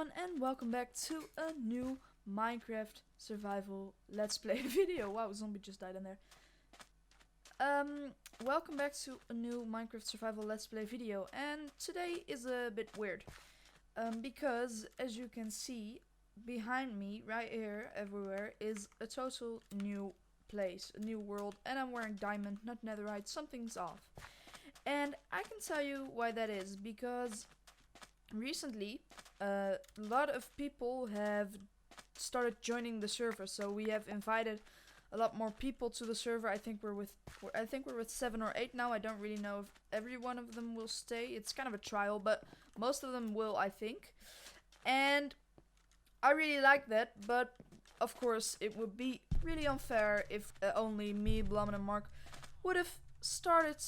everyone, and welcome back to a new Minecraft survival let's play video. Wow, zombie just died in there. Welcome back to a new Minecraft survival let's play video, and today is a bit weird. Because as you can see behind me, right here, everywhere, is a total new place, a new world, and I'm wearing diamond, not netherite. Something's off. And I can tell you why that is, because recently a lot of people have started joining the server, so we have invited a lot more people to the server. I think we're with 7 or 8 now. I don't really know if every one of them will stay. It's kind of a trial, but most of them will, I think. And I really like that, but of course it would be really unfair if only me, Blum, and Mark would have started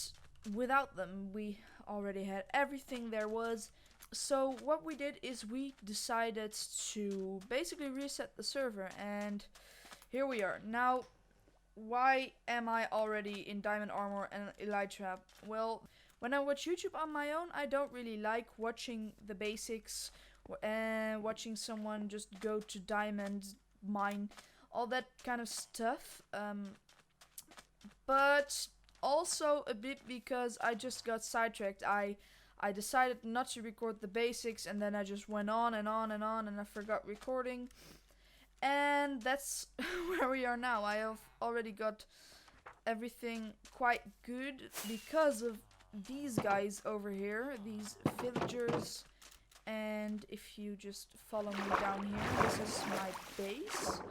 without them. We already had everything there was. So what we did is we decided to basically reset the server, and here we are. Now, why am I already in diamond armor and elytra? Well, when I watch YouTube on my own, I don't really like watching the basics and watching someone just go to diamond, mine, all that kind of stuff. But also a bit because I just got sidetracked. I decided not to record the basics, and then I just went on and on and on, and I forgot recording. And that's where we are now. I have already got everything quite good because of these guys over here, these villagers. And if you just follow me down here, this is my base.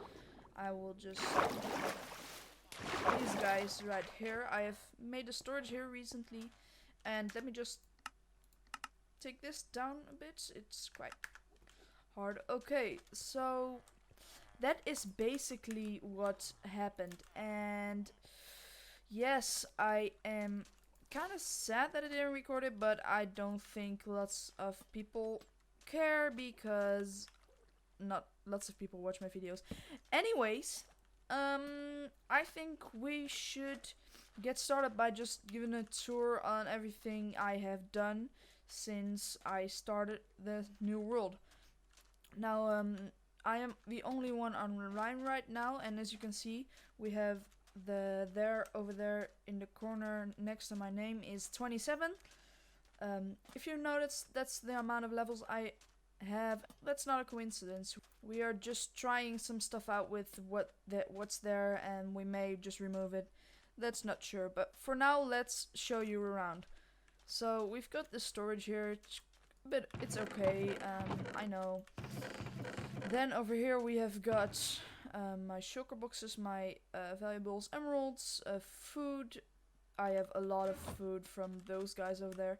I will just... These guys right here. I have made a storage here recently. And let me just take this down a bit. It's quite hard. Okay, so that is basically what happened. And yes, I am kind of sad that I didn't record it, but I don't think lots of people care because not lots of people watch my videos. Anyways, I think we should get started by just giving a tour on everything I have done since I started the new world. Now, I am the only one online right now, and as you can see, we have over there in the corner next to my name is 27. If you notice, that's the amount of levels I have. That's not a coincidence. We are just trying some stuff out with what's there, and we may just remove it. That's not sure, but for now, let's show you around. So we've got the storage here, but it's okay. I know. Then over here we have got my shulker boxes, my valuables, emeralds, food. I have a lot of food from those guys over there.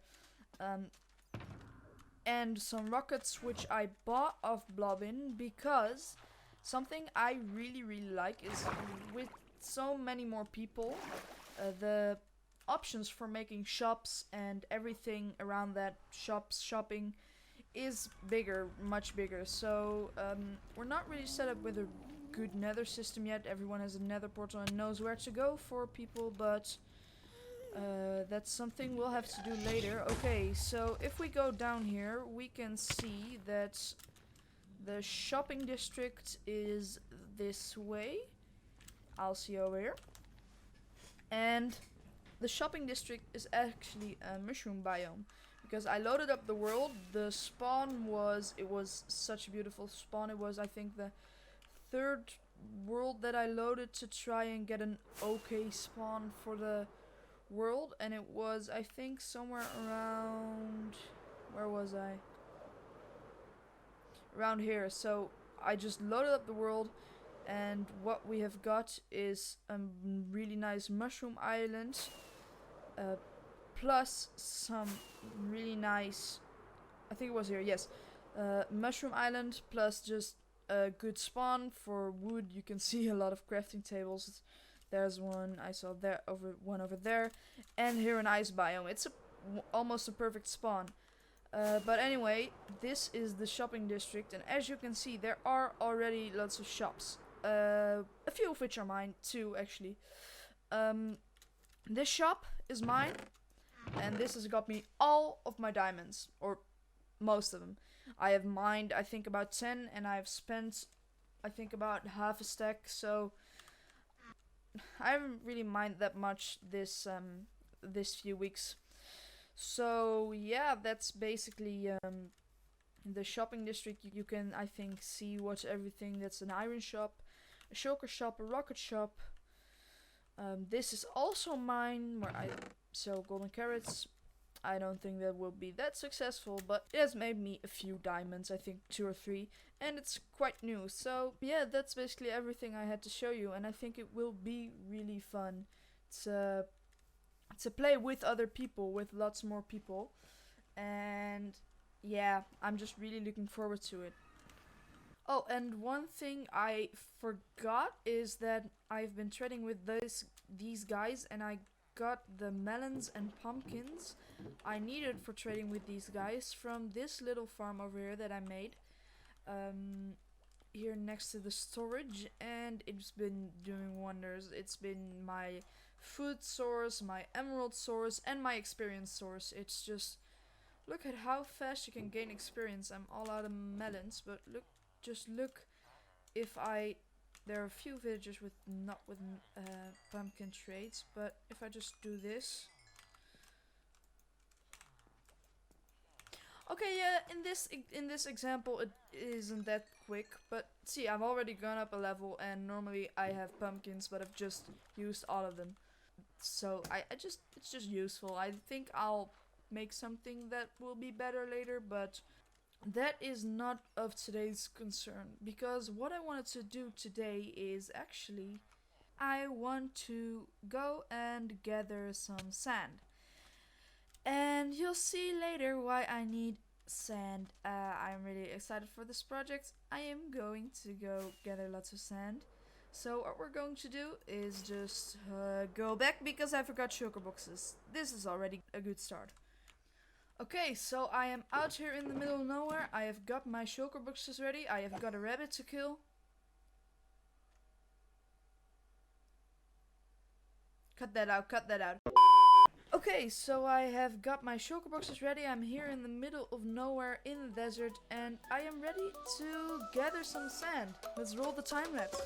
And some rockets, which I bought off Blobbin, because something I really like is with so many more people, the options for making shops and everything around that shopping is bigger, much bigger. So we're not really set up with a good nether system yet. Everyone has a nether portal and knows where to go for people, but that's something we'll have to do later. Okay, so if we go down here, we can see that the shopping district is this way. I'll see over here. And the shopping district is actually a mushroom biome, because I loaded up the world. The spawn was such a beautiful spawn. It was, I think, the third world that I loaded to try and get an okay spawn for the world, and it was, I think, somewhere around, where was I? Around here. So I just loaded up the world, and what we have got is a really nice mushroom island, plus some really nice, I think it was here, yes, mushroom island, plus just a good spawn for wood. You can see a lot of crafting tables. There's one I saw there, one over there, and here an ice biome. It's almost a perfect spawn. But anyway, this is the shopping district, and as you can see, there are already lots of shops. A few of which are mine too, actually. This shop is mine, and this has got me all of my diamonds, or most of them. I have mined, I think, about 10, and I've spent, I think, about half a stack. So I haven't really mined that much this few weeks. So yeah, that's basically the shopping district. You can, I think, see what's everything. That's an iron shop, a shulker shop, a rocket shop. This is also mine, where I sell golden carrots. I don't think that will be that successful, but it has made me a few diamonds, I think 2 or 3, and it's quite new. So yeah, that's basically everything I had to show you, and I think it will be really fun to play with other people, with lots more people, and yeah, I'm just really looking forward to it. Oh, and one thing I forgot is that I've been trading with these guys, and I got the melons and pumpkins I needed for trading with these guys from this little farm over here that I made. Here next to the storage, and it's been doing wonders. It's been my food source, my emerald source, and my experience source. It's just, look at how fast you can gain experience. I'm all out of melons, but look if I, there are a few villagers with not with pumpkin traits, but if I just do this. Okay, yeah, in this example it isn't that quick, but see, I've already gone up a level, and normally I have pumpkins, but I've just used all of them. So I just, it's just useful. I think I'll make something that will be better later, but that is not of today's concern, because what I wanted to do today is actually I want to go and gather some sand. And you'll see later why I need sand. I'm really excited for this project. I am going to go gather lots of sand. So what we're going to do is just go back, because I forgot shulker boxes. This is already a good start. Okay, so I am out here in the middle of nowhere. I have got my shulker boxes ready. I have got a rabbit to kill. Cut that out, cut that out. Okay, so I have got my shulker boxes ready. I'm here in the middle of nowhere in the desert, and I am ready to gather some sand. Let's roll the time lapse.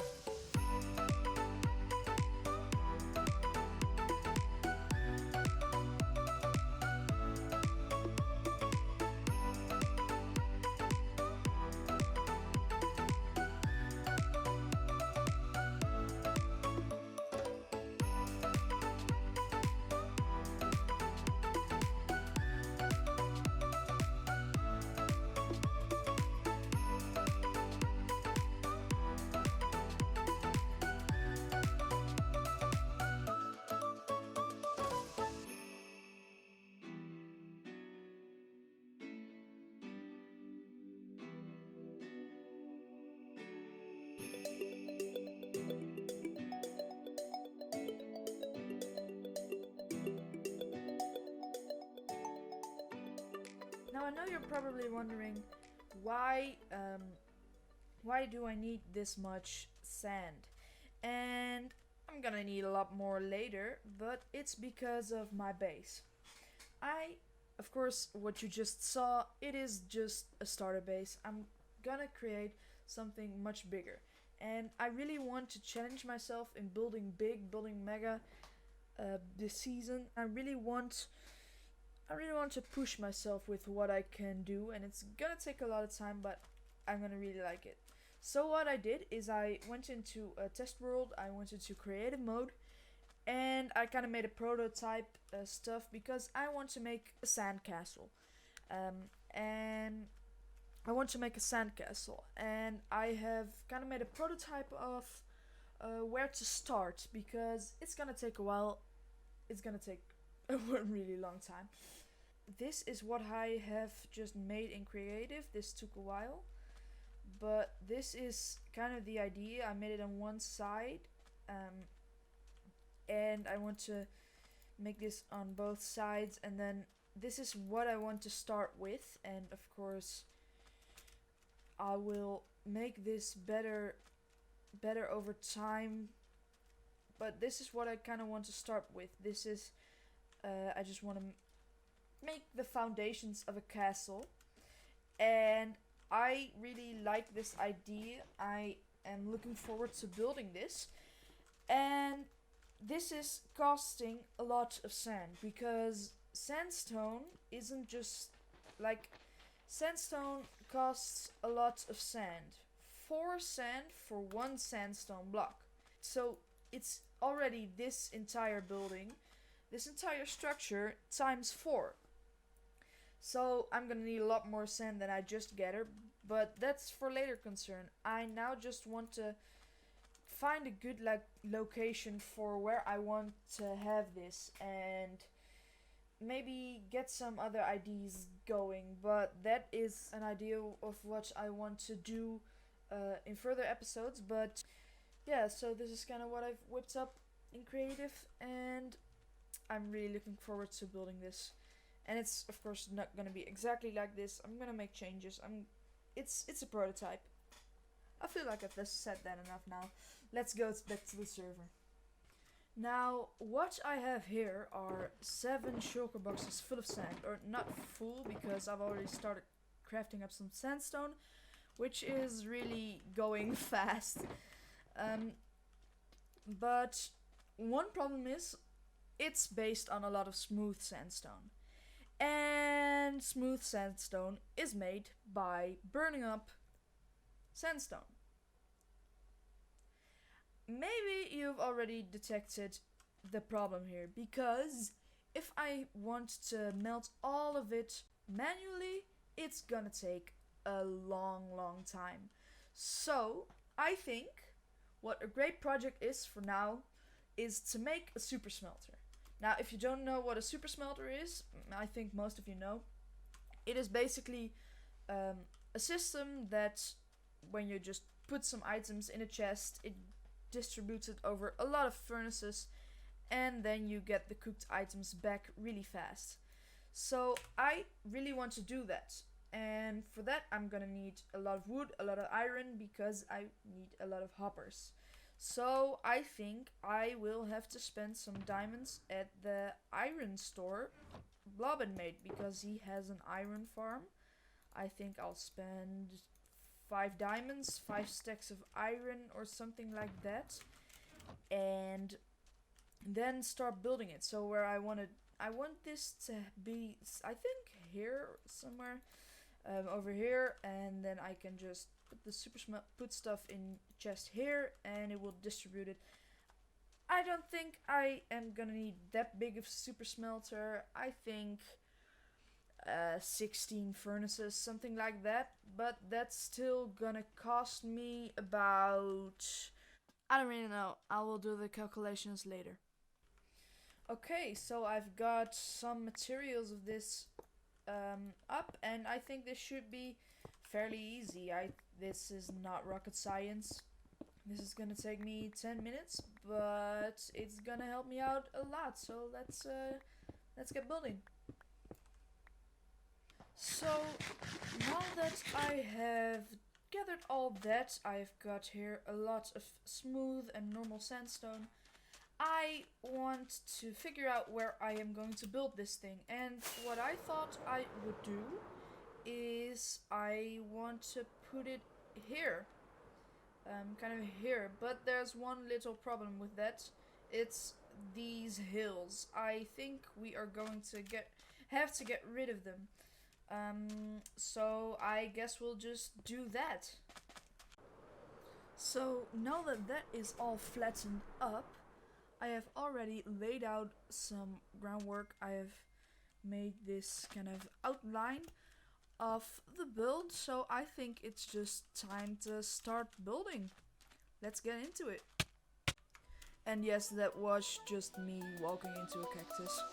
Now I know you're probably wondering why do I need this much sand? And I'm gonna need a lot more later, but it's because of my base. Of course, what you just saw, it is just a starter base. I'm gonna create something much bigger. And I really want to challenge myself in building big, building mega this season. I really want to push myself with what I can do, and it's gonna take a lot of time, but I'm gonna really like it. So what I did is I went into a test world, I went into creative mode, and I kind of made a prototype stuff, because I want to make a sandcastle. And I want to make a sandcastle, and I have kind of made a prototype of where to start, because it's gonna take a while. It's gonna take a really long time. This is what I have just made in creative. This took a while, but this is kind of the idea. I made it on one side, and I want to make this on both sides, and then this is what I want to start with, and of course I will make this better over time, but this is what I kind of want to start with. This is I just want to make the foundations of a castle, and I really like this idea. I am looking forward to building this, and this is costing a lot of sand because sandstone isn't just like sandstone costs a lot of sand. 4 sand for 1 sandstone block. So it's already this entire building, this entire structure times 4. So I'm gonna need a lot more sand than I just gathered, but that's for later concern. I now just want to find a good location for where I want to have this and maybe get some other ideas going, but that is an idea of what I want to do in further episodes. But yeah, so this is kind of what I've whipped up in creative, and I'm really looking forward to building this. And it's of course not gonna be exactly like this. I'm gonna make changes. It's a prototype. I feel like I've just said that enough now. Let's go back to the server. Now, what I have here are 7 shulker boxes full of sand. Or not full, because I've already started crafting up some sandstone, which is really going fast. But one problem is, it's based on a lot of smooth sandstone. And smooth sandstone is made by burning up sandstone. Maybe you've already detected the problem here, because if I want to melt all of it manually, it's gonna take a long time. So I think what a great project is for now is to make a super smelter. Now, if you don't know what a super smelter is, I think most of you know. It is basically a system that when you just put some items in a chest, it distributes it over a lot of furnaces, and then you get the cooked items back really fast. So I really want to do that, and for that I'm gonna need a lot of wood, a lot of iron, because I need a lot of hoppers. So I think I will have to spend some diamonds at the iron store Blobbin made, because he has an iron farm. I think I'll spend 5 diamonds, 5 stacks of iron or something like that, and then start building it. So where I want this to be, I think here somewhere, over here, and then I can just put stuff in chest here, and it will distribute it. I don't think I am gonna need that big of super smelter. I think 16 furnaces, something like that, but that's still gonna cost me about, I don't really know, I will do the calculations later. Okay, so I've got some materials of this up, and I think this should be fairly easy. This is not rocket science. This is gonna take me 10 minutes, but it's gonna help me out a lot, so let's get building. So now that I have gathered all that, I've got here a lot of smooth and normal sandstone. I want to figure out where I am going to build this thing, and what I thought I would do is I want to put it here, kind of here, but there's one little problem with that. It's these hills. I think we are going to have to get rid of them. So I guess we'll just do that. So now that is all flattened up, I have already laid out some groundwork. I have made this kind of outline of the build, so I think it's just time to start building. Let's get into it. And yes, that was just me walking into a cactus.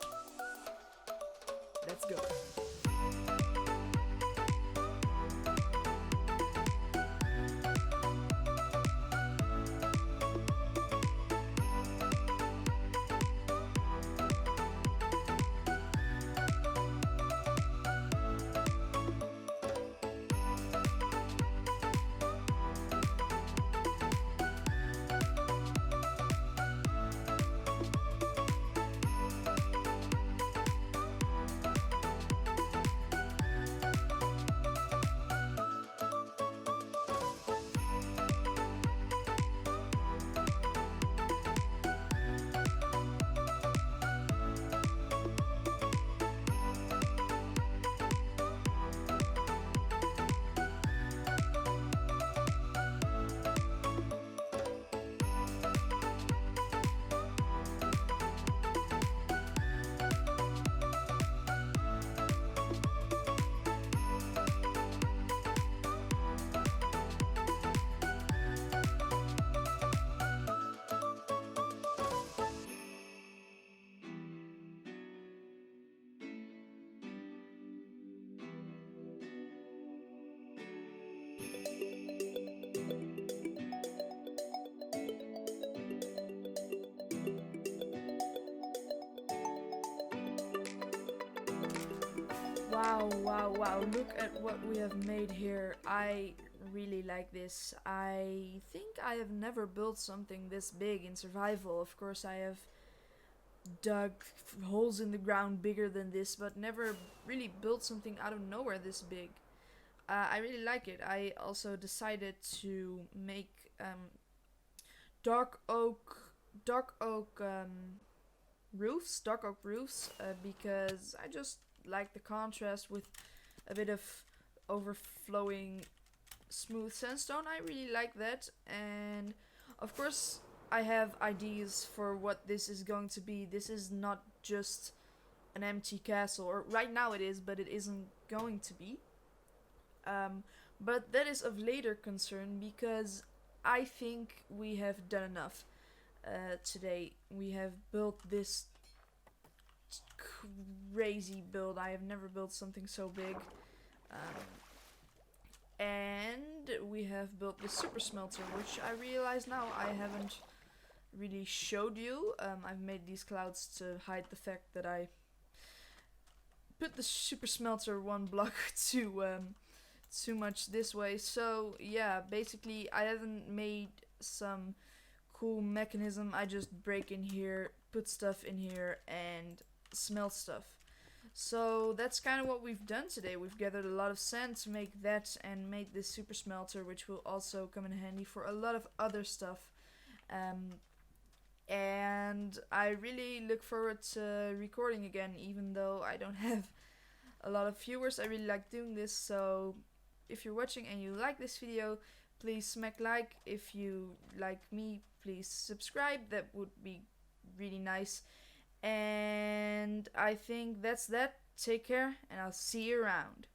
Let's go. Wow, wow, wow. Look at what we have made here. I really like this. I think I have never built something this big in survival. Of course, I have dug holes in the ground bigger than this, but never really built something out of nowhere this big. I really like it. I also decided to make dark oak, dark oak dark oak roofs, because I just like the contrast with a bit of overflowing smooth sandstone. I really like that, and of course I have ideas for what this is going to be. This is not just an empty castle, or right now it is, but it isn't going to be. But that is of later concern because I think we have done enough today. We have built this crazy build. I have never built something so big. And we have built the super smelter, which I realize now I haven't really showed you. I've made these clouds to hide the fact that I put the super smelter one block too much this way. So yeah, basically I haven't made some cool mechanism. I just break in here, put stuff in here, and smelt stuff. So that's kind of what we've done today. We've gathered a lot of sand to make that and made this super smelter, which will also come in handy for a lot of other stuff. And I really look forward to recording again, even though I don't have a lot of viewers. I really like doing this, so if you're watching and you like this video, please smack like. If you like me, please subscribe. That would be really nice. And I think that's that. Take care, and I'll see you around.